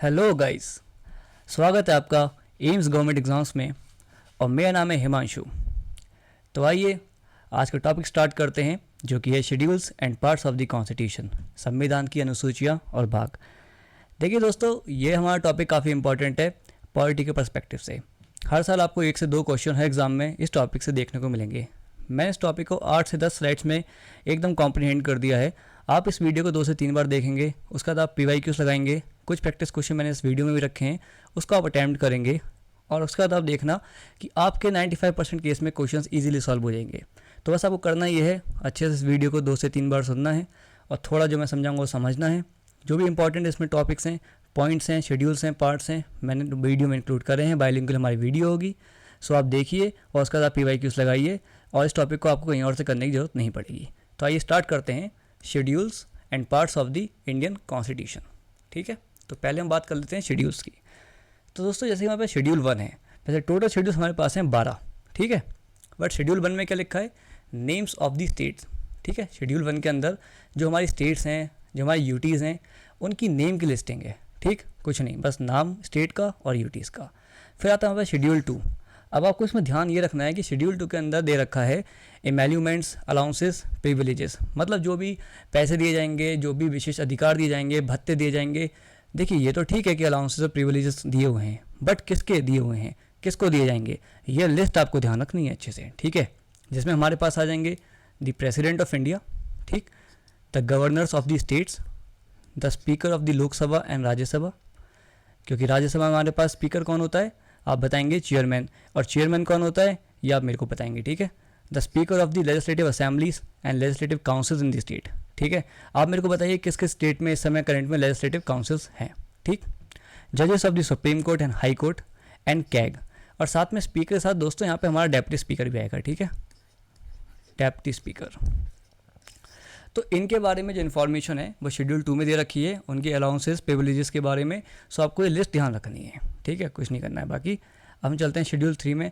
Hello guys, स्वागत है आपका एम्स गवर्नमेंट एग्ज़ाम्स में और मेरा नाम है हिमांशु। तो आइए आज का टॉपिक स्टार्ट करते हैं, जो कि है schedules and parts of the constitution, संविधान की अनुसूचियाँ और भाग। देखिए दोस्तों, ये हमारा टॉपिक काफ़ी इंपॉर्टेंट है पॉलिटी के पर्सपेक्टिव से। हर साल आपको 1 से 2 क्वेश्चन हर एग्ज़ाम में इस टॉपिक से देखने को मिलेंगे। मैंने इस टॉपिक को 8 से 10 स्लाइड्स में एकदम कॉम्प्रीहेंड कर दिया है। आप इस वीडियो को 2 से 3 बार देखेंगे, उसके बाद आप PYQs लगाएंगे। कुछ प्रैक्टिस क्वेश्चन मैंने इस वीडियो में भी रखे हैं, उसको आप अटैम्प्ट करेंगे और उसके बाद आप देखना कि आपके 95% केस में क्वेश्चंस इजीली सॉल्व हो जाएंगे। तो बस आपको करना ये है, अच्छे से इस वीडियो को 2 से 3 बार सुनना है और थोड़ा जो मैं समझाऊंगा वो समझना है। जो भी इंपॉर्टेंट इसमें टॉपिक्स हैं, पॉइंट्स हैं, शेड्यूल्स हैं, पार्ट्स हैं, मैंने वीडियो में इंक्लूड करे हैं। बाइलिंगुअल हमारी वीडियो होगी, सो आप देखिए और उसके बाद आप PYQs लगाइए और इस टॉपिक को आपको कहीं और से करने की ज़रूरत नहीं पड़ेगी। तो आइए स्टार्ट करते हैं schedules and parts of the Indian constitution. ठीक है, तो पहले हम बात कर लेते हैं शेड्यूल्स की। तो दोस्तों, जैसे हमारे पास शेड्यूल 1 है, वैसे टोटल शेड्यूल्स हमारे पास हैं 12। ठीक है, बट शेड्यूल 1 में क्या लिखा है? Names of the states. ठीक है, शेड्यूल 1 के अंदर जो हमारी स्टेट्स हैं, जो हमारी यूटीज़ हैं, उनकी नेम की लिस्टिंग है। ठीक, कुछ नहीं, बस नाम स्टेट का और यूटीज़ का। फिर आता है हमारे शेड्यूल 2। अब आपको इसमें ध्यान ये रखना है कि शेड्यूल 2 के अंदर दे रखा है एमेल्यूमेंट्स, अलाउंसेस, प्रिविलेजेस, मतलब जो भी पैसे दिए जाएंगे, जो भी विशेष अधिकार दिए जाएंगे, भत्ते दिए जाएंगे। देखिए, ये तो ठीक है कि अलाउंसेस और प्रिविलेजेस दिए हुए हैं, बट किसके दिए हुए हैं, किसको दिए जाएंगे, ये लिस्ट आपको ध्यान रखनी है अच्छे से। ठीक है, जिसमें हमारे पास आ जाएंगे द प्रेसिडेंट ऑफ इंडिया, ठीक, the governors of the states, the speaker of the Lok Sabha and Rajya Sabha, क्योंकि राज्यसभा में हमारे पास स्पीकर कौन होता है, आप बताएंगे चेयरमैन, और चेयरमैन कौन होता है ये आप मेरे को बताएंगे। ठीक है, the speaker of the legislative assemblies and legislative councils in the state. ठीक है, आप मेरे को बताइए किस किस स्टेट में इस समय करंट में लेजिस्लेटिव काउंसिल्स हैं। ठीक, जजेस of the supreme court and high court and CAG, और साथ में स्पीकर के साथ दोस्तों यहाँ पे हमारा डेप्टी स्पीकर भी आएगा। ठीक है, डेप्टी स्पीकर। तो इनके बारे में जो इन्फॉर्मेशन है वो शेड्यूल 2 में दे रखी है, उनके अलाउंसेस, प्रिविलेजेस के बारे में। सो आपको ये लिस्ट ध्यान रखनी है। ठीक है, कुछ नहीं करना है। बाकी अब हम चलते हैं शेड्यूल 3 में।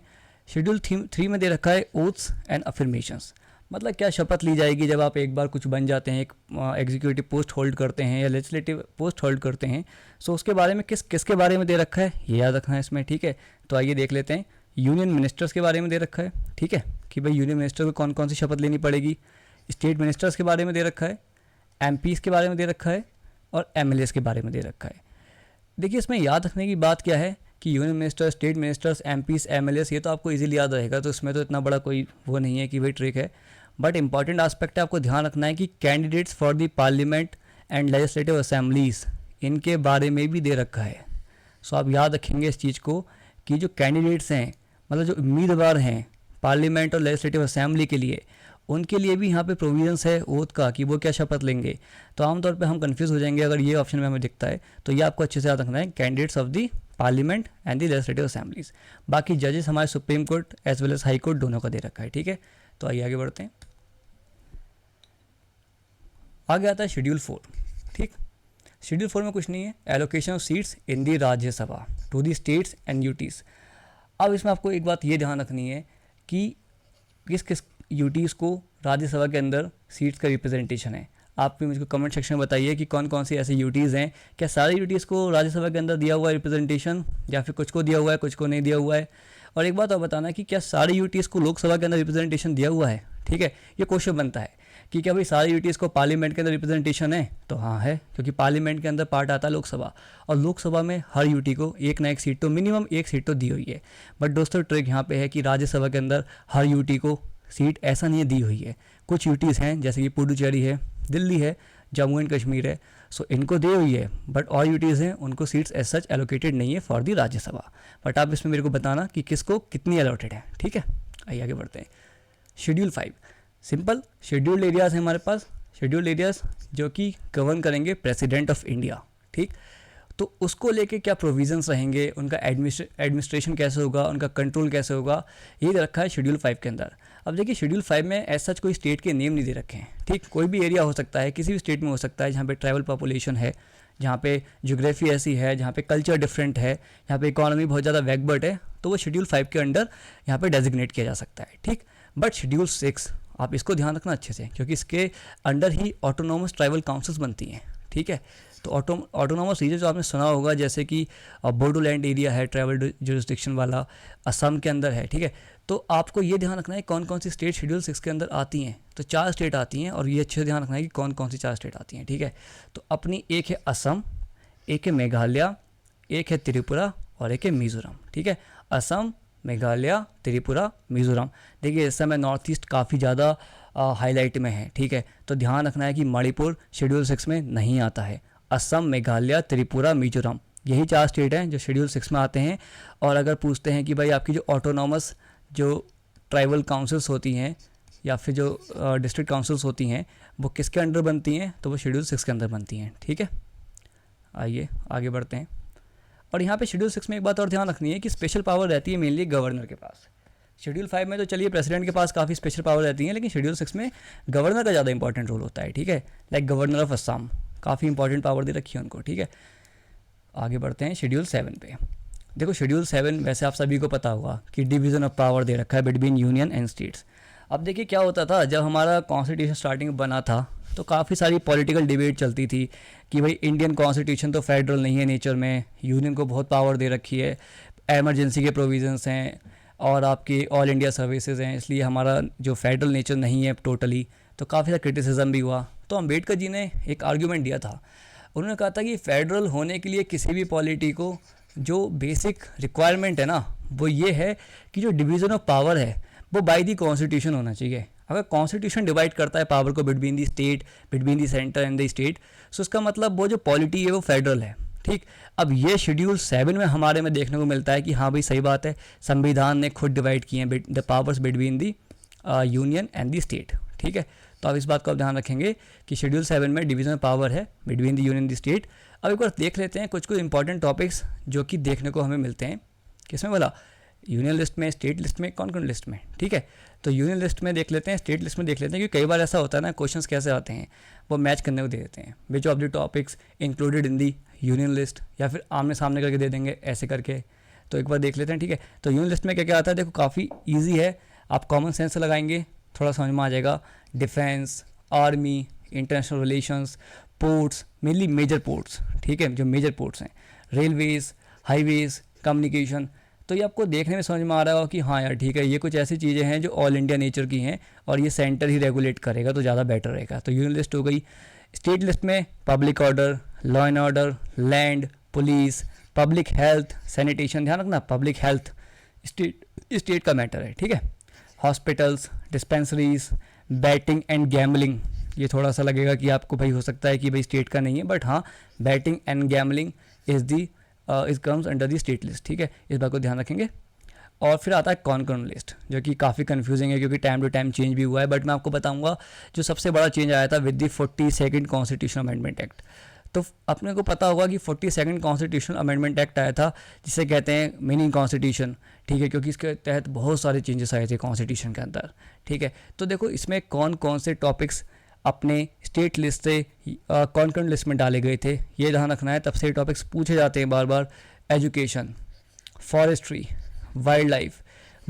शेड्यूल 3 में दे रखा है ओथ्स एंड अफर्मेशंस, मतलब क्या शपथ ली जाएगी जब आप एक बार कुछ बन जाते हैं, एक एग्जीक्यूटिव पोस्ट होल्ड करते हैं या लेजिस्लेटिव पोस्ट होल्ड करते हैं। सो उसके बारे में किसके बारे में दे रखा है ये याद रखना है इसमें। ठीक है, तो आइए देख लेते हैं। यूनियन मिनिस्टर्स के बारे में दे रखा है। ठीक है, कि भाई यूनियन मिनिस्टर को कौन कौन सी शपथ लेनी पड़ेगी। स्टेट मिनिस्टर्स के बारे में दे रखा है, MPs के बारे में दे रखा है और MLAs के बारे में दे रखा है। देखिए, इसमें याद रखने की बात क्या है कि union minister, state ministers, MPs, MLAs, ये तो आपको इजीली याद रहेगा, तो इसमें तो इतना बड़ा कोई वो नहीं है कि वही ट्रिक है। बट इंपॉर्टेंट एस्पेक्ट है, आपको ध्यान रखना है कि candidates for the parliament and legislative assemblies, इनके बारे में भी दे रखा है। सो आप याद रखेंगे इस चीज़ को कि जो कैंडिडेट्स हैं, मतलब जो उम्मीदवार हैं पार्लियामेंट और लेजिस्लेटिव असेंबली के लिए, उनके लिए भी यहाँ पे प्रोविजंस है ओथ का कि वो क्या शपथ लेंगे। तो आमतौर पे हम कंफ्यूज हो जाएंगे अगर ये ऑप्शन में हमें दिखता है, तो ये आपको अच्छे से याद रखना है, candidates of the parliament and the legislative assemblies. बाकी जजेस हमारे supreme court as well as high court दोनों का दे रखा है। ठीक है, तो आइए आगे बढ़ते हैं। आगे आता है शेड्यूल 4। ठीक, शेड्यूल 4 में कुछ नहीं है, allocation of seats in the Rajya Sabha to the states and UTs. अब इसमें आपको एक बात ये ध्यान रखनी है कि किस किस यूटीज़ को राज्यसभा के अंदर सीट्स का रिप्रेजेंटेशन है। आप भी मुझको कमेंट सेक्शन में बताइए कि कौन कौन सी ऐसे यूटीज़ हैं। क्या सारे यूटीज़ को राज्यसभा के अंदर दिया हुआ है रिप्रेजेंटेशन, या फिर कुछ को दिया हुआ है, कुछ को नहीं दिया हुआ है। और एक बात और बताना कि क्या सारे यूटीज़ को लोकसभा के अंदर रिप्रेजेंटेशन दिया हुआ है। ठीक है, ये क्वेश्चन बनता है कि क्या भाई सारे यूटीज़ को पार्लियामेंट के अंदर रिप्रेजेंटेशन है, तो हाँ है, क्योंकि पार्लियामेंट के अंदर पार्ट आता है लोकसभा, और लोकसभा में हर यूटी को एक ना एक सीट, तो मिनिमम एक सीट तो दी हुई है। बट दोस्तों, ट्रिक यहाँ पे है कि राज्यसभा के अंदर हर यूटी को सीट ऐसा नहीं दी हुई है। कुछ यूटीज़ हैं जैसे कि पुडुचेरी है, दिल्ली है, जम्मू एंड कश्मीर है, सो इनको दी हुई है। बट और यूटीज़ हैं उनको सीट्स एज सच एलोकेटेड नहीं है फॉर दी राज्यसभा। बट आप इसमें मेरे को बताना कि किसको कितनी अलॉटेड है। ठीक है, आइए आगे बढ़ते हैं। शेड्यूल 5 सिंपल शेड्यूल्ड एरियाज़ हैं हमारे पास। शेड्यूल्ड एरियाज़ जो कि गवर्न करेंगे प्रेसिडेंट ऑफ इंडिया। ठीक, तो उसको लेके क्या प्रोविजंस रहेंगे, उनका एडमिनिस्ट्रेशन कैसे होगा, उनका कंट्रोल कैसे होगा, ये रखा है शेड्यूल 5 के अंदर। अब देखिए, शेड्यूल 5 में ऐसा सच कोई स्टेट के नेम नहीं दे रखे हैं। ठीक, कोई भी एरिया हो सकता है, किसी भी स्टेट में हो सकता है जहाँ पे ट्राइबल पॉपुलेशन है, जहाँ पे ज्योग्राफी ऐसी है, जहाँ पे कल्चर डिफरेंट है, जहाँ पे इकोनॉमी बहुत ज़्यादा बैकवर्ड है, तो वो शेड्यूल 5 के अंडर यहाँ पे डेजिग्नेट किया जा सकता है। ठीक, बट शेड्यूल 6 आप इसको ध्यान रखना अच्छे से, क्योंकि इसके अंडर ही ऑटोनोमस ट्राइबल काउंसिल्स बनती हैं। ठीक है, तो ऑटोनॉमस रीजन जो आपने सुना होगा, जैसे कि बोडोलैंड एरिया है ट्राइबल जुरिस्डिक्शन वाला, असम के अंदर है, ठीक है। तो आपको ये ध्यान रखना है कौन कौन सी स्टेट शेड्यूल 6 के अंदर आती हैं। तो 4 स्टेट आती हैं और ये अच्छे से ध्यान रखना है कि कौन कौन सी 4 स्टेट आती हैं, ठीक है। तो अपनी एक है असम, एक है मेघालय, एक है त्रिपुरा और एक है मिज़ोरम, ठीक है। असम, मेघालय, त्रिपुरा, मिज़ोरम। देखिए इस समय नॉर्थ ईस्ट काफ़ी ज़्यादा हाईलाइट में है, ठीक है। तो ध्यान रखना है कि मणिपुर शेड्यूल 6 में नहीं आता है। असम, मेघालय, त्रिपुरा, मिजोरम, यही 4 स्टेट हैं जो शेड्यूल 6 में आते हैं। और अगर पूछते हैं कि भाई आपकी जो ऑटोनॉमस जो ट्राइबल काउंसिल्स होती हैं या फिर जो डिस्ट्रिक्ट काउंसिल्स होती हैं वो किसके अंडर बनती हैं, तो वो शेड्यूल 6 के अंदर बनती हैं, ठीक है। आइए आगे बढ़ते हैं। और यहाँ पे शेड्यूल 6 में एक बात और ध्यान रखनी है कि स्पेशल पावर रहती है मेनली गवर्नर के पास। शेड्यूल 5 में तो चलिए प्रेसिडेंट के पास काफ़ी स्पेशल पावर रहती है, लेकिन शेड्यूल 6 में गवर्नर का ज़्यादा इंपॉर्टेंट रोल होता है, ठीक है। लाइक गवर्नर ऑफ असम, काफ़ी इंपॉर्टेंट पावर दे रखी है उनको, ठीक है। आगे बढ़ते हैं शेड्यूल 7 पे। देखो शेड्यूल 7 वैसे आप सभी को पता होगा कि डिवीज़न ऑफ पावर दे रखा है बिटवीन यूनियन एंड स्टेट्स। अब देखिए क्या होता था, जब हमारा कॉन्स्टिट्यूशन स्टार्टिंग बना था तो काफ़ी सारी पॉलिटिकल डिबेट चलती थी कि भाई इंडियन कॉन्स्टिट्यूशन तो फेडरल नहीं है नेचर में, यूनियन को बहुत पावर दे रखी है, एमरजेंसी के प्रोविजंस हैं और आपकी ऑल इंडिया सर्विसेज हैं, इसलिए हमारा जो फेडरल नेचर नहीं है टोटली। तो काफ़ी सारा क्रिटिसिज्म भी हुआ। तो अम्बेडकर जी ने एक आर्ग्यूमेंट दिया था, उन्होंने कहा था कि फेडरल होने के लिए किसी भी पॉलिटी को जो बेसिक रिक्वायरमेंट है ना वो ये है कि जो डिवीज़न ऑफ पावर है वो बाय दी कॉन्स्टिट्यूशन होना चाहिए। अगर कॉन्स्टिट्यूशन डिवाइड करता है पावर को between the state, between the centre and the state, so उसका मतलब वो जो पॉलिटी है वो फेडरल है, ठीक। अब ये शेड्यूल 7 में हमारे में देखने को मिलता है कि हाँ भाई सही बात है, संविधान ने खुद डिवाइड किए हैं the powers between the union and the state, ठीक है। तो अब इस बात को आप ध्यान रखेंगे कि शेड्यूल 7 में डिवीजन ऑफ पावर है between the union the state. अब एक बार देख लेते हैं कुछ इंपॉर्टेंट टॉपिक्स जो कि देखने को हमें मिलते हैं, किसमें बोला, यूनियन लिस्ट में, स्टेट लिस्ट में, कौन कौन लिस्ट में, ठीक है। तो यूनियन लिस्ट में देख लेते हैं, स्टेट लिस्ट में देख लेते हैं, क्योंकि कई बार ऐसा होता है ना क्वेश्चंस कैसे आते हैं वो मैच करने को दे देते हैं, which of the topics included in the union list, या फिर आमने सामने करके दे देंगे ऐसे करके। तो एक बार देख लेते हैं, ठीक है। तो यूनियन लिस्ट में क्या क्या आता है, देखो काफ़ी ईजी है, आप कॉमन सेंस से लगाएंगे थोड़ा समझ में आ जाएगा। Defence, army, international relations, ports, mainly major ports, ठीक है, जो मेजर पोर्ट्स हैं, रेलवेज़, हाईवेज़, कम्युनिकेशन। तो ये आपको देखने में समझ में आ रहा होगा कि हाँ यार ठीक है, ये कुछ ऐसी चीज़ें हैं जो ऑल इंडिया नेचर की हैं और ये सेंटर ही रेगुलेट करेगा तो ज़्यादा बेटर रहेगा। तो यूनियन लिस्ट हो गई। स्टेट लिस्ट में public order, law and order, land, police, public health, sanitation, ध्यान रखना पब्लिक हेल्थ स्टेट का मैटर है, ठीक है। Hospitals, dispensaries, batting and gambling, ये थोड़ा सा लगेगा कि आपको भाई हो सकता है कि भाई स्टेट का नहीं है, बट हाँ batting and gambling is the is comes under the state list, ठीक है, इस बात को ध्यान रखेंगे। और फिर आता है कॉन्करेंट लिस्ट, जो कि काफ़ी कंफ्यूजिंग है क्योंकि टाइम टू टाइम चेंज भी हुआ है, बट मैं आपको बताऊंगा जो सबसे बड़ा चेंज आया था with the 42nd constitution amendment act. तो अपने को पता होगा कि 42nd कॉन्स्टिट्यूशन अमेंडमेंट एक्ट आया था जिसे कहते हैं मिनी कॉन्स्टिट्यूशन, ठीक है, क्योंकि इसके तहत बहुत सारे चेंजेस आए थे कॉन्स्टिट्यूशन के अंदर, ठीक है। तो देखो इसमें कौन कौन से टॉपिक्स अपने स्टेट लिस्ट से कॉन्करेंट लिस्ट में डाले गए थे, ये ध्यान रखना है, तब से टॉपिक्स पूछे जाते हैं बार बार। Education, forestry, wild life,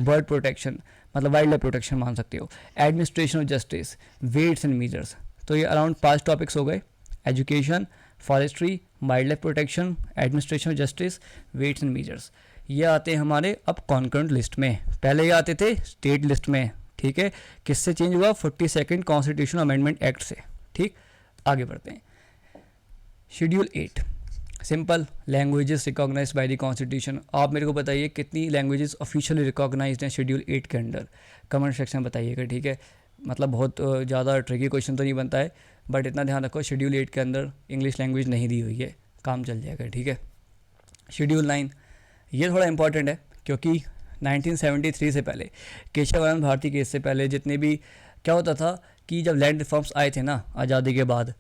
bird protection, मतलब वाइल्ड लाइफ प्रोटेक्शन मान सकते हो, administration of justice, weights and measures. तो ये अराउंड 5 टॉपिक्स हो गए, education, forestry, wild life protection, administration of justice, weights and measures. ये आते हैं हमारे अब कॉन्करेंट लिस्ट में, पहले ये आते थे स्टेट लिस्ट में, ठीक है। किससे चेंज हुआ, 42nd कॉन्स्टिट्यूशन अमेंडमेंट एक्ट से, ठीक। आगे बढ़ते हैं। Schedule 8 simple, languages recognized by the constitution. आप मेरे को बताइए कितनी लैंग्वेजेस ऑफिशियली रिकॉग्नाइज्ड हैं शेड्यूल 8 के अंदर, कमेंट सेक्शन में बताइएगा, ठीक है। मतलब बहुत ज़्यादा ट्रिकी क्वेश्चन तो नहीं बनता है, बट इतना ध्यान रखो शेड्यूल 8 के अंदर इंग्लिश लैंग्वेज नहीं दी हुई है, काम चल जाएगा, ठीक है। शेड्यूल 9 ये थोड़ा इंपॉर्टेंट है क्योंकि 1973 से पहले, केशवानंद भारती केस से पहले जितने भी क्या होता था कि जब लैंड रिफॉर्म्स आए थे ना आज़ादी के बाद,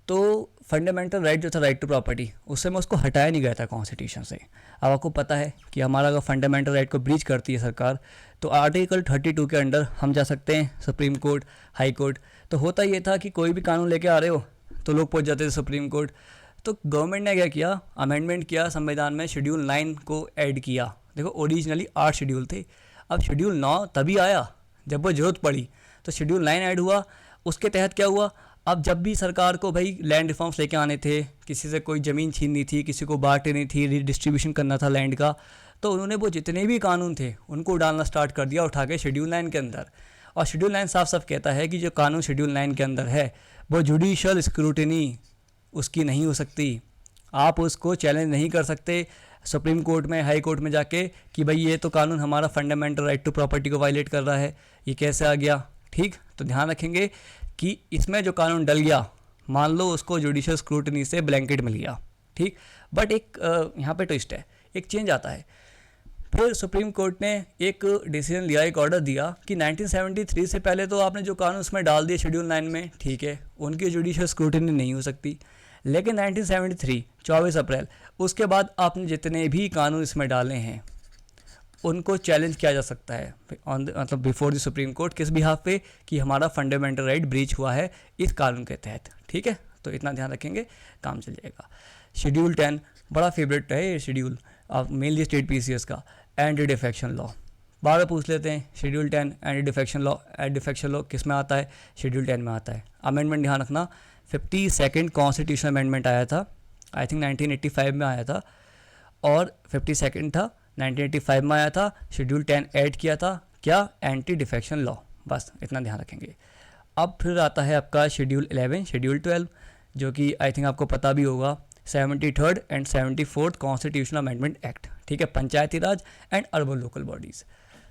तो फंडामेंटल राइट जो था, राइट टू प्रॉपर्टी, उससे में उसको हटाया नहीं गया था कॉन्स्टिट्यूशन से। अब आपको पता है कि हमारा अगर फंडामेंटल राइट को ब्रीच करती है सरकार, तो आर्टिकल 32 के अंडर हम जा सकते हैं सुप्रीम कोर्ट, हाई कोर्ट। तो होता ये था कि कोई भी कानून लेके आ रहे हो तो लोग पहुंच जाते थे सुप्रीम कोर्ट। तो गवर्नमेंट ने क्या किया, अमेंडमेंट किया संविधान में, शेड्यूल 9 को ऐड किया। देखो ओरिजिनली 8 शेड्यूल थे, अब शेड्यूल 9 तभी आया जब वो जरूरत पड़ी, तो शेड्यूल 9 ऐड हुआ। उसके तहत क्या हुआ, अब जब भी सरकार को भाई लैंड रिफॉर्म्स लेके आने थे, किसी से कोई ज़मीन छीननी थी, किसी को बांटनी थी, रीडिस्ट्रीब्यूशन करना था लैंड का, तो उन्होंने वो जितने भी कानून थे उनको डालना स्टार्ट कर दिया उठा के शेड्यूल 9 के अंदर। और शेड्यूल 9 साफ साफ कहता है कि जो कानून शेड्यूल 9 के अंदर है वो जुडिशल स्क्रूटिनी उसकी नहीं हो सकती, आप उसको चैलेंज नहीं कर सकते सुप्रीम कोर्ट में, हाई कोर्ट में जाके कि भाई ये तो कानून हमारा फंडामेंटल राइट टू प्रॉपर्टी को वायलेट कर रहा है, ये कैसे आ गया। ठीक, तो ध्यान रखेंगे कि इसमें जो कानून डल गया, मान लो उसको जुडिशल स्क्रूटनी से ब्लैंकेट मिल गया, ठीक, बट एक यहाँ पे ट्विस्ट है, एक चेंज आता है। फिर सुप्रीम कोर्ट ने एक डिसीजन लिया, एक ऑर्डर दिया कि 1973 से पहले तो आपने जो कानून उसमें डाल दिए शेड्यूल 9 में, ठीक है, उनकी जुडिशल स्क्रूटनी नहीं हो सकती। लेकिन 1973 24 अप्रैल उसके बाद आपने जितने भी कानून इसमें डाले हैं उनको चैलेंज किया जा सकता है ऑन मतलब बिफोर द सुप्रीम कोर्ट, किस बिहाफ पे, कि हमारा फंडामेंटल राइट ब्रीच हुआ है इस कानून के तहत। ठीक है, तो इतना ध्यान रखेंगे, काम चल जाएगा। शेड्यूल 10 बड़ा फेवरेट है ये शेड्यूल, मेनली स्टेट पीसीएस का, एंटी डिफेक्शन लॉ। बार बार पूछ लेते हैं schedule 10 anti defection law. Anti defection law किस में आता है? शेड्यूल 10 में आता है। अमेंडमेंट ध्यान रखना, 52nd कॉन्स्टिट्यूशनल अमेंडमेंट आया था, आई थिंक 1985 में आया था, और 52nd था 1985 में आया था। शेड्यूल 10 ऐड किया था, क्या? Anti defection law. बस इतना ध्यान रखेंगे। अब फिर आता है आपका शेड्यूल 11, शेड्यूल 12, जो कि आई थिंक आपको पता भी होगा, 73rd and 74th constitutional amendment act. ठीक है, पंचायती राज एंड अर्बन लोकल बॉडीज़।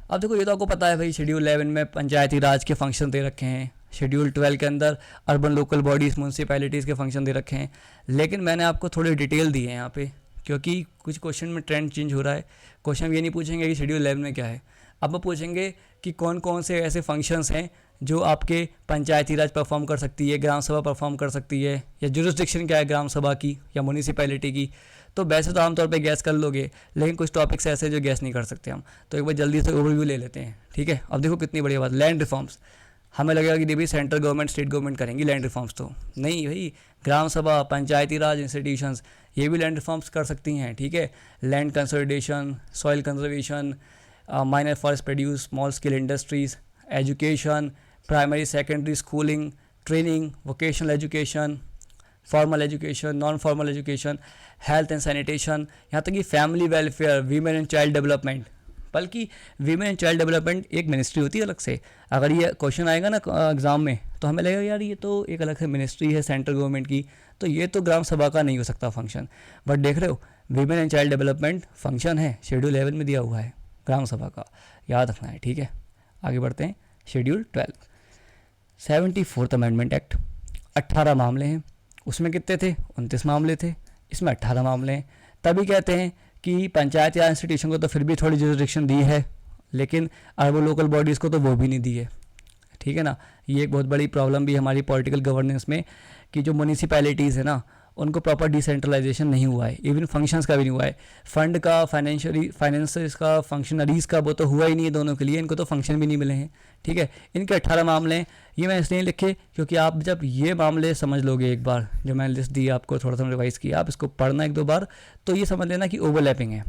अब देखो ये तो आपको पता है भाई, शेड्यूल 11 में पंचायती राज के फंक्शन दे रखे हैं, शेड्यूल 12 के अंदर अर्बन लोकल बॉडीज़ म्यूनसिपैलिटीज़ के फंक्शन दे रखे हैं। लेकिन मैंने आपको थोड़ी डिटेल दी है यहाँ पे, क्योंकि कुछ क्वेश्चन में ट्रेंड चेंज हो रहा है। क्वेश्चन ये नहीं पूछेंगे कि शेड्यूल 11 में क्या है, अब वो पूछेंगे कि कौन कौन से ऐसे फंक्शंस हैं जो आपके पंचायती राज परफॉर्म कर सकती है, ग्राम सभा परफॉर्म कर सकती है, या जुरिस्डिक्शन क्या है ग्राम सभा की या म्यूनसिपैलिटी की। तो वैसे तो आमतौर पे गैस कर लोगे, लेकिन कुछ टॉपिक्स ऐसे जो गैस नहीं कर सकते हम, तो एक बार जल्दी से ओवरव्यू ले लेते हैं। ठीक है, अब देखो कितनी बढ़िया बात, लैंड रिफॉर्म्स। हमें लगेगा कि भाई सेंट्रल गवर्नमेंट स्टेट गवर्नमेंट करेंगी लैंड रिफॉर्म्स, तो नहीं भाई, ग्राम सभा, पंचायती राज इंस्टीट्यूशंस ये भी लैंड रिफॉर्म्स कर सकती हैं। ठीक है, land consolidation, soil conservation, minor forest produce, small scale industries, education, primary secondary schooling, training, vocational education, formal education, non formal education, health and sanitation, यहाँ तक कि family welfare, women and child development. बल्कि women and child development एक ministry होती है अलग से। अगर ये क्वेश्चन आएगा ना एग्ज़ाम में, तो हमें लगेगा यार ये तो एक अलग से मिनिस्ट्री है सेंट्रल गवर्नमेंट की, तो ये तो ग्राम सभा का नहीं हो सकता फंक्शन। बट देख रहे हो, women and child development function है, शेड्यूल 11 में दिया हुआ है ग्राम सभा का, याद रखना है। ठीक है, आगे बढ़ते हैं। शेड्यूल 12, 74th अमेंडमेंट एक्ट, 18 मामले हैं, उसमें कितने थे? 29 मामले थे, इसमें 18 मामले हैं। तभी कहते हैं कि पंचायत या इंस्टीट्यूशन को तो फिर भी थोड़ी जुरिस्डिक्शन दी है, लेकिन अर्बन लोकल बॉडीज़ को तो वो भी नहीं दी है। ठीक है ना, ये एक बहुत बड़ी प्रॉब्लम भी है हमारी पॉलिटिकल गवर्नेंस में, कि जो म्यूनिसिपैलिटीज़ है ना, उनको प्रॉपर डिसेंट्रलाइजेशन नहीं हुआ है, इवन फंक्शंस का भी नहीं हुआ है। फंड का, फाइनेंस का, फंक्शनरीज़ का वो तो हुआ ही नहीं है दोनों के लिए, इनको तो फंक्शन भी नहीं मिले हैं। ठीक है, इनके 18 मामले हैं। ये मैं इसलिए लिखे क्योंकि आप जब ये मामले समझ लोगे एक बार, जो मैंने लिस्ट दी आपको, थोड़ा सा रिवाइज़ किया, आप इसको पढ़ना एक दो बार, तो ये समझ लेना कि ओवरलैपिंग है।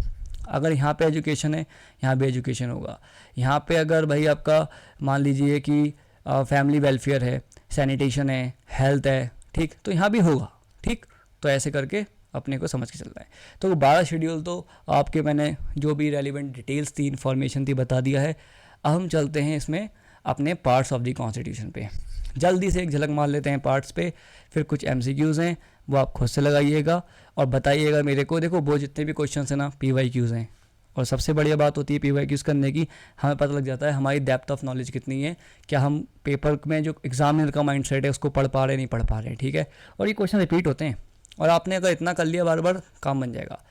अगर यहाँ पे एजुकेशन है, यहाँ भी एजुकेशन होगा। यहाँ पे अगर भाई आपका मान लीजिए कि फैमिली वेलफेयर है, सैनिटेशन है, हेल्थ है, ठीक, तो यहाँ भी होगा। ठीक, तो ऐसे करके अपने को समझ के चलना है। तो 12 शेड्यूल तो आपके मैंने जो भी रेलिवेंट डिटेल्स थी, इन्फॉर्मेशन थी, बता दिया है। अब हम चलते हैं इसमें अपने पार्ट्स ऑफ द कॉन्स्टिट्यूशन पे, जल्दी से एक झलक मार लेते हैं पार्ट्स पे। फिर कुछ MCQs हैं, वो आप खुद से लगाइएगा और बताइएगा मेरे को। देखो वो जितने भी क्वेश्चन हैं ना, PYQs हैं, और सबसे बढ़िया बात होती है PYQs करने की, हमें पता लग जाता है हमारी डेप्थ ऑफ नॉलेज कितनी है, क्या हम पेपर में जो एग्जामिनर का माइंडसेट है उसको पढ़ पा रहे नहीं पढ़ पा रहे। ठीक है, और ये क्वेश्चन रिपीट होते हैं, और आपने अगर इतना कर लिया बार बार, काम बन जाएगा।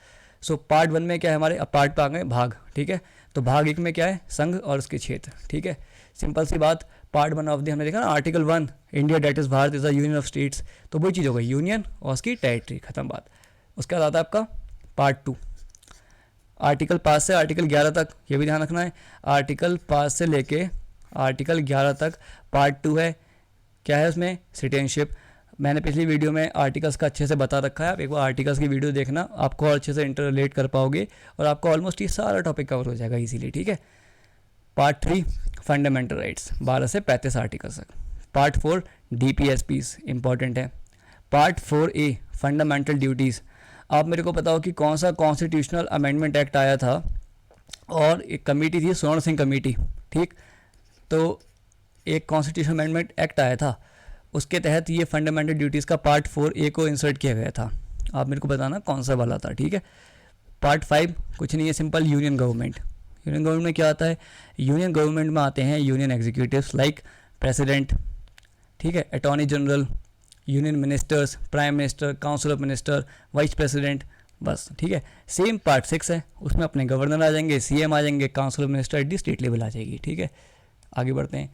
सो पार्ट 1 में क्या है हमारे, अब पार्ट पे आ गए भाग। ठीक है, तो भाग 1 में क्या है, संघ और उसके क्षेत्र। ठीक है, सिंपल सी बात। पार्ट 1 ऑफ दी हमने देखा ना, article 1, India that is Bharat is a union of states, तो वही चीज़ हो गई, यूनियन और उसकी टेरिटरी, खत्म बात। उसके बाद आता है आपका पार्ट 2, आर्टिकल 5 से आर्टिकल 11 तक, ये भी ध्यान रखना है। आर्टिकल 5 से लेके आर्टिकल 11 तक पार्ट 2 है। क्या है उसमें? सिटीजनशिप। मैंने पिछली वीडियो में आर्टिकल्स का अच्छे से बता रखा है, आप एक बार आर्टिकल्स की वीडियो देखना, आपको और अच्छे से इंटर रिलेट कर पाओगे और आपको ऑलमोस्ट ये सारा टॉपिक कवर हो जाएगा इजीली। ठीक है, पार्ट 3 फंडामेंटल राइट्स, 12 से 35 आर्टिकल्स तक। पार्ट 4 DPSPs इंपॉर्टेंट है। Part 4A fundamental duties. आप मेरे को पता हो कि कौन सा कॉन्स्टिट्यूशनल अमेंडमेंट एक्ट आया था, और एक कमेटी थी स्वर्ण सिंह कमेटी, ठीक। तो एक कॉन्स्टिट्यूशनल अमेंडमेंट एक्ट आया था, उसके तहत ये फंडामेंटल ड्यूटीज़ का पार्ट 4A को इंसर्ट किया गया था। आप मेरे को बताना कौन सा वाला था, ठीक है। पार्ट 5 कुछ नहीं है, simple union government. Union government में क्या आता है? यूनियन गवर्नमेंट में आते हैं यूनियन एग्जीक्यूटिव्स लाइक प्रेसिडेंट, ठीक है, attorney general, union ministers, prime minister, council of minister, vice president, बस, ठीक है। सेम पार्ट 6 है, उसमें अपने गवर्नर आ जाएंगे, CM आ जाएंगे, council of minister at the state level आ जाएगी, ठीक है। आगे बढ़ते हैं।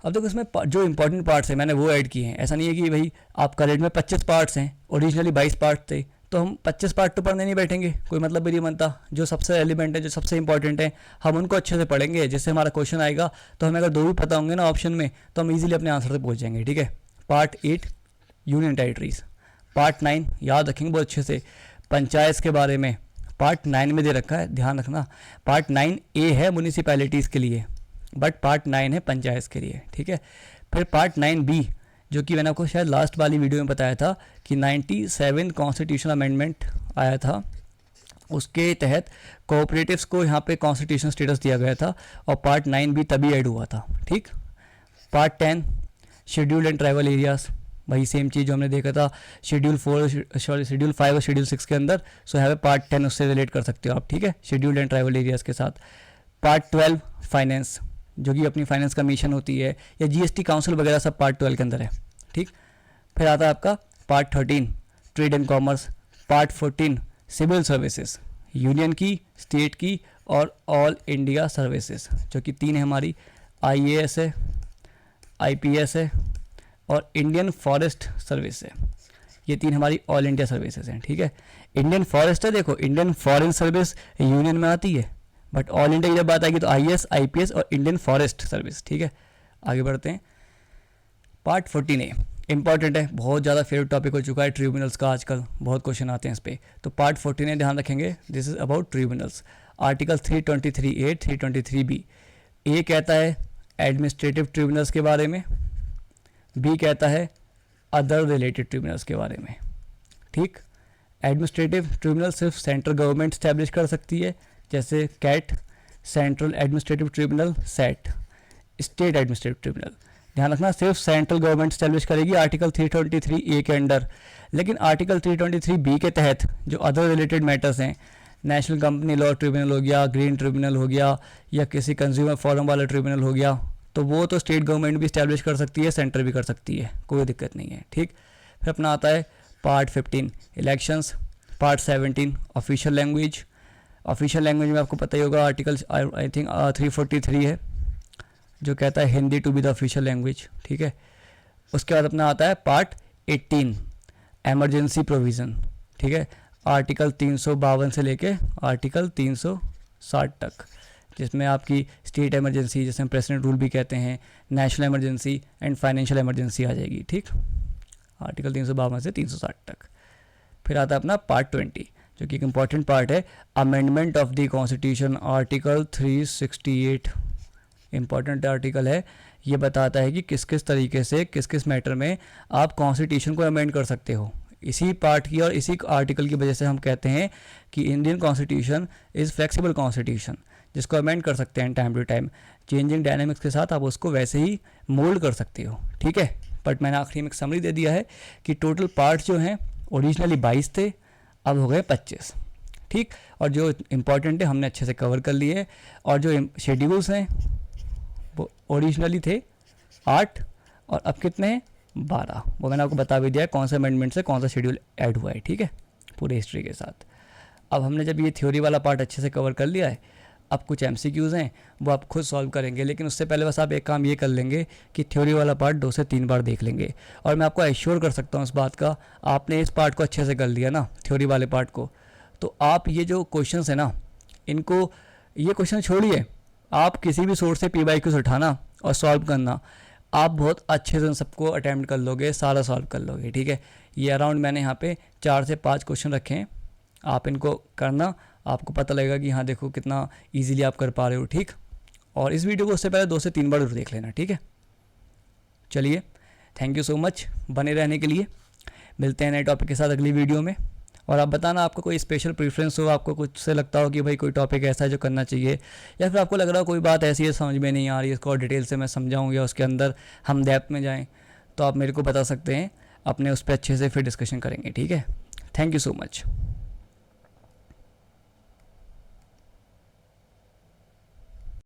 अब देखो इसमें जो इंपॉर्टेंट पार्ट्स हैं मैंने वो ऐड किए हैं। ऐसा नहीं है कि भाई आपका रेट में 25 पार्ट्स हैं, ओरिजिनली 22 पार्ट थे, तो हम 25 पार्ट तो पढ़ने नहीं बैठेंगे, कोई मतलब भी नहीं बनता। जो सबसे एलिमेंट है, जो सबसे इंपॉर्टेंट है, हम उनको अच्छे से पढ़ेंगे, जिससे हमारा क्वेश्चन आएगा तो हमें अगर 2 भी पता होंगे ना ऑप्शन में, तो हम इजीली अपने आंसर तक पहुंच जाएंगे, ठीक है। Part 8 union territories. पार्ट 9 याद रखेंगे बहुत अच्छे से, पंचायत के बारे में पार्ट 9 में दे रखा है, ध्यान रखना। पार्ट 9A है म्यूनिसिपैलिटीज़ के लिए, बट पार्ट 9 है पंचायत के लिए, ठीक है। फिर पार्ट 9B, जो कि मैंने आपको शायद लास्ट वाली वीडियो में बताया था कि 97 कॉन्स्टिट्यूशनल अमेंडमेंट आया था, उसके तहत कोऑपरेटिव्स को यहाँ पे कॉन्स्टिट्यूशनल स्टेटस दिया गया था, और पार्ट 9B तभी ऐड हुआ था, ठीक। Part 10 scheduled and tribal areas, वही सेम चीज़ जो हमने देखा था शेड्यूल 5 और शेड्यूल 6 के अंदर। सो है पार्ट 10, उससे रिलेट कर सकते हो आप, ठीक है, शेड्यूल्ड एंड ट्राइबल एरियाज़ के साथ। पार्ट 12 फाइनेंस, जो कि अपनी फाइनेंस कमीशन होती है, या GST काउंसिल वगैरह सब पार्ट 12 के अंदर है, ठीक। फिर आता है आपका part 13 trade and commerce. Part 14 civil services, union की, स्टेट की और ऑल इंडिया सर्विसेज, जो कि 3 है हमारी, IAS है, IPS है और इंडियन फॉरेस्ट सर्विस है। ये 3 हमारी ऑल इंडिया सर्विसेज हैं, ठीक है। इंडियन फॉरेस्ट है, देखो इंडियन फॉरेन सर्विस यूनियन में आती है, बट ऑल इंडिया की जब बात आएगी तो IAS, IPS और इंडियन फॉरेस्ट सर्विस, ठीक है। आगे बढ़ते हैं। पार्ट 14A इंपॉर्टेंट है, बहुत ज़्यादा फेवरेट टॉपिक हो चुका है ट्रिब्यूनल्स का, आजकल बहुत क्वेश्चन आते हैं इस पर। तो पार्ट 14A ध्यान रखेंगे, this is about tribunals. Article 323A 323B। ए कहता है एडमिनिस्ट्रेटिव ट्रिब्यूनल्स के बारे में, बी कहता है अदर रिलेटेड ट्रिब्यूनल्स के बारे में, ठीक। एडमिनिस्ट्रेटिव ट्रिब्यूनल सिर्फ सेंट्रल गवर्नमेंट स्टैब्लिश कर सकती है, जैसे CAT, central administrative tribunal, SAT. State administrative tribunal, ध्यान रखना सिर्फ सेंट्रल गवर्नमेंट स्टैब्लिश करेगी आर्टिकल 323A के अंडर। लेकिन आर्टिकल 323B के तहत जो अदर रिलेटेड मैटर्स हैं, नेशनल कंपनी लॉ ट्रिब्यूनल हो गया, ग्रीन ट्रिब्यूनल हो गया, या किसी कंज्यूमर फोरम वाला ट्रिब्यूनल हो गया, तो वो तो स्टेट गवर्नमेंट भी स्टैब्लिश कर सकती है, सेंटर भी कर सकती है, कोई दिक्कत नहीं है, ठीक। फिर अपना आता है part 15 elections. Part 17 official language. Official language में आपको पता ही होगा आर्टिकल आई थिंक 343 है, जो कहता है Hindi to be the official language, ठीक है। उसके बाद अपना आता है पार्ट 18 एमरजेंसी प्रोविज़न, ठीक है। आर्टिकल 352 से लेके आर्टिकल 360 तक, जिसमें आपकी स्टेट इमरजेंसी, जिसे हम प्रेसिडेंट रूल भी कहते हैं, national emergency and financial emergency आ जाएगी, ठीक। आर्टिकल 352 से 360 तक। फिर आता है अपना पार्ट 20, जो कि एक इम्पॉर्टेंट पार्ट है, amendment of the constitution. Article 368 important article है, ये बताता है कि किस किस तरीके से किस किस मैटर में आप कॉन्स्टिट्यूशन को अमेंड कर सकते हो। इसी पार्ट की और इसी आर्टिकल की वजह से हम कहते हैं कि Indian constitution is flexible constitution, जिसको अमेंड कर सकते हैं time to time, changing dynamics के साथ आप उसको वैसे ही मोल्ड कर सकते हो, ठीक है। बट मैंने आखिरी में एक समरी दे दिया है कि टोटल पार्ट जो हैं ओरिजिनली 22 थे, अब हो गए 25, ठीक। और जो इम्पॉर्टेंट है हमने अच्छे से कवर कर लिए, और जो शेड्यूल्स हैं वो ओरिजिनली थे 8 और अब कितने हैं 12, वो मैंने आपको बता भी दिया है कौन सा अमेंडमेंट से कौन सा शेड्यूल ऐड हुआ है, ठीक है, पूरे हिस्ट्री के साथ। अब हमने जब ये थ्योरी वाला पार्ट अच्छे से कवर कर लिया है, अब कुछ MCQs हैं वो आप खुद सॉल्व करेंगे, लेकिन उससे पहले बस आप एक काम ये कर लेंगे कि थ्योरी वाला पार्ट 2 से 3 बार देख लेंगे। और मैं आपको एश्योर कर सकता हूँ इस बात का, आपने इस पार्ट को अच्छे से कर लिया ना, थ्योरी वाले पार्ट को, तो आप ये जो क्वेश्चंस है ना, इनको, ये क्वेश्चन छोड़िए, आप किसी भी सोर्स से PYQs उठाना और सॉल्व करना, आप बहुत अच्छे से सबको अटैम्प्ट कर लोगे, सारा सॉल्व कर लोगे, ठीक है। ये अराउंड मैंने यहाँ पे 4 से 5 क्वेश्चन रखे हैं, आप इनको करना, आपको पता लगेगा कि हाँ देखो कितना इजीली आप कर पा रहे हो, ठीक। और इस वीडियो को उससे पहले 2 से 3 बार जरूर देख लेना, ठीक है। चलिए, थैंक यू सो मच बने रहने के लिए। मिलते हैं नए टॉपिक के साथ अगली वीडियो में। और आप बताना आपको कोई स्पेशल प्रेफरेंस हो, आपको कुछ से लगता हो कि भाई कोई टॉपिक ऐसा है जो करना चाहिए, या फिर आपको लग रहा हो कोई बात ऐसी है समझ में नहीं आ रही है, इसको और डिटेल से मैं समझाऊँ या उसके अंदर हम डेप्थ में जाएँ, तो आप मेरे को बता सकते हैं। अपने उस पर अच्छे से फिर डिस्कशन करेंगे, ठीक है। Thank you so much.